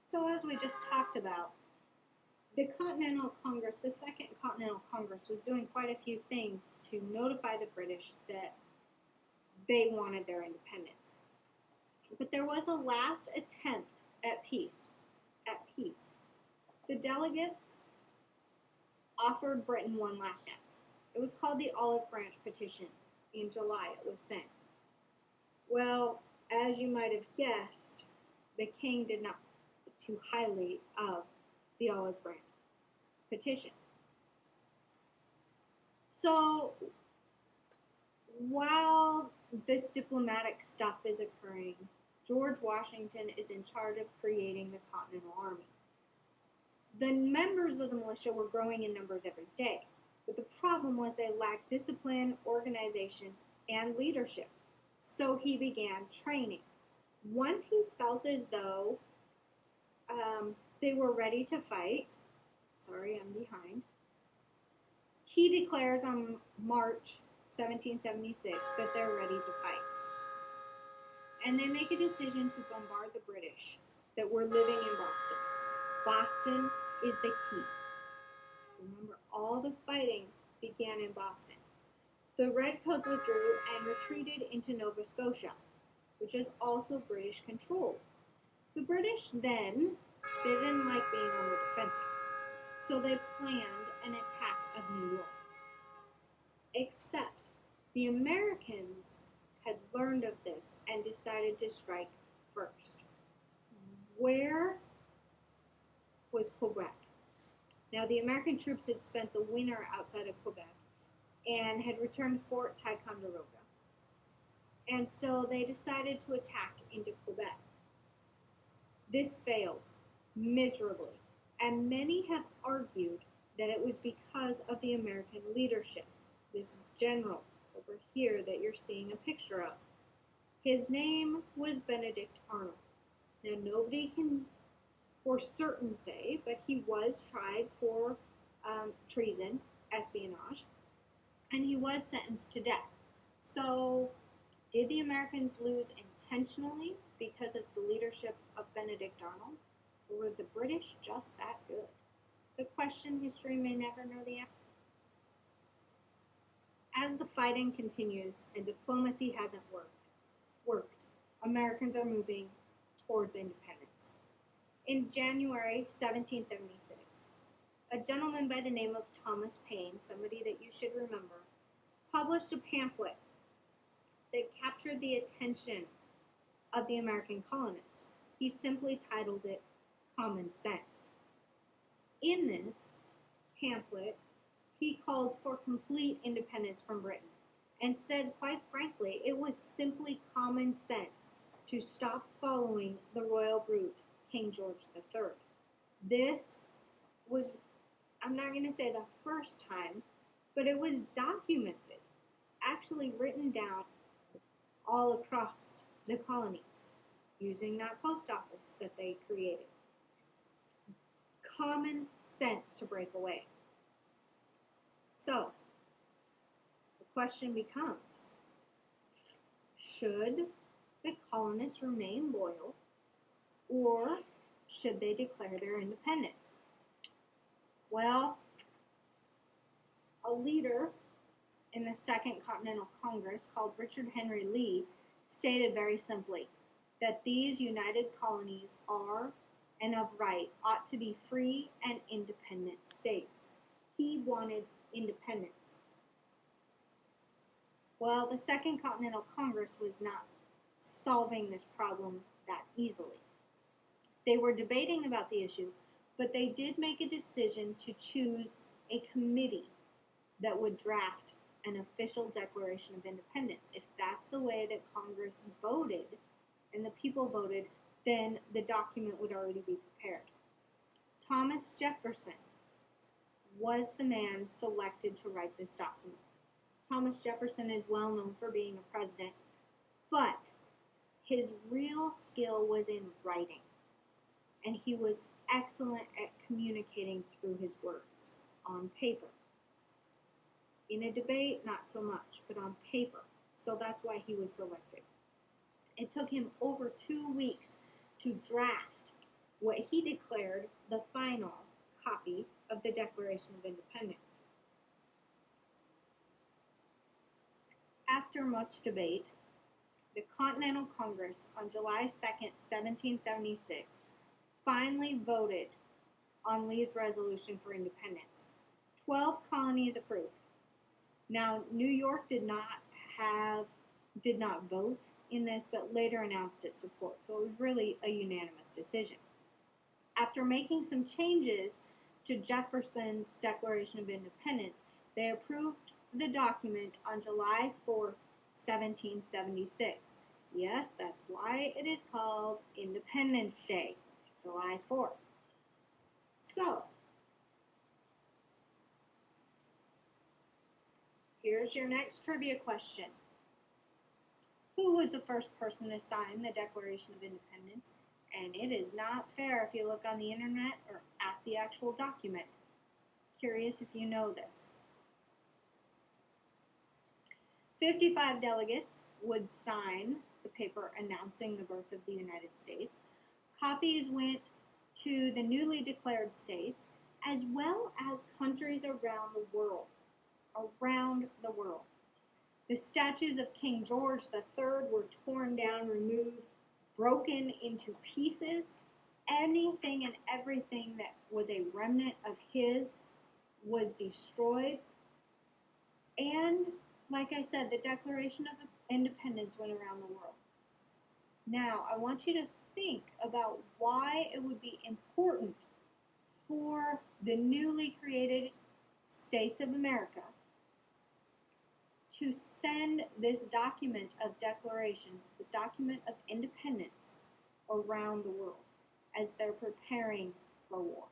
So as we just talked about, the Continental Congress, the Second Continental Congress, was doing quite a few things to notify the British that they wanted their independence. But there was a last attempt at peace. The delegates offered Britain one last chance. It was called the Olive Branch Petition. In July it was sent. Well, as you might have guessed, the king did not think too highly of the Olive Branch Petition. So, while this diplomatic stuff is occurring, George Washington is in charge of creating the Continental Army. The members of the militia were growing in numbers every day, but the problem was they lacked discipline, organization, and leadership. So he began training. Once he felt as though they were ready to fight, sorry, I'm behind, he declares on March 1776 that they're ready to fight. And they make a decision to bombard the British that were living in Boston. Boston is the key. Remember, all the fighting began in Boston. The Redcoats withdrew and retreated into Nova Scotia, which is also British controlled. The British then, they didn't like being on the defensive, so they planned an attack of New York. Except the Americans had learned of this and decided to strike first. Where was Quebec? Now, the American troops had spent the winter outside of Quebec and had returned to Fort Ticonderoga. And so they decided to attack into Quebec. This failed miserably, and many have argued that it was because of the American leadership. This general over here that you're seeing a picture of. His name was Benedict Arnold. Now, nobody can for certain say, but he was tried for treason, espionage, and he was sentenced to death. So, did the Americans lose intentionally because of the leadership of Benedict Arnold? Or were the British just that good? It's a question history may never know the answer. As the fighting continues and diplomacy hasn't worked, Americans are moving towards independence. In January 1776, a gentleman by the name of Thomas Paine, somebody that you should remember, published a pamphlet that captured the attention of the American colonists. He simply titled it Common Sense. In this pamphlet, he called for complete independence from Britain and said, quite frankly, it was simply common sense to stop following the royal brute, King George III. This was, I'm not going to say the first time, but it was documented, actually written down all across the colonies using that post office that they created. Common sense to break away. So, the question becomes, should the colonists remain loyal, or should they declare their independence? Well, a leader in the Second Continental Congress called Richard Henry Lee stated very simply that these united colonies are and of right ought to be free and independent states. He wanted independence. Well, the Second Continental Congress was not solving this problem that easily. They were debating about the issue, but they did make a decision to choose a committee that would draft an official Declaration of Independence. If that's the way that Congress voted and the people voted, then the document would already be prepared. Thomas Jefferson was the man selected to write this document. Thomas Jefferson is well known for being a president, but his real skill was in writing, and he was excellent at communicating through his words on paper. In a debate, not so much, but on paper. So that's why he was selected. It took him over 2 weeks to draft what he declared the final copy of the Declaration of Independence. After much debate, the Continental Congress on July 2nd, 1776, finally voted on Lee's resolution for independence. 12 colonies approved. Now, New York did not vote in this, but later announced its support, so it was really a unanimous decision. After making some changes to Jefferson's Declaration of Independence, they approved the document on July 4th, 1776. Yes, that's why it is called Independence Day, July 4th. So, here's your next trivia question. Who was the first person to sign the Declaration of Independence? And it is not fair if you look on the internet or at the actual document. Curious if you know this. 55 delegates would sign the paper announcing the birth of the United States. Copies went to the newly declared states as well as countries around the world. The statues of King George III were torn down, removed, broken into pieces. Anything and everything that was a remnant of his was destroyed. And, like I said, the Declaration of Independence went around the world. Now, I want you to think about why it would be important for the newly created states of America to send this document of declaration, this document of independence around the world as they're preparing for war.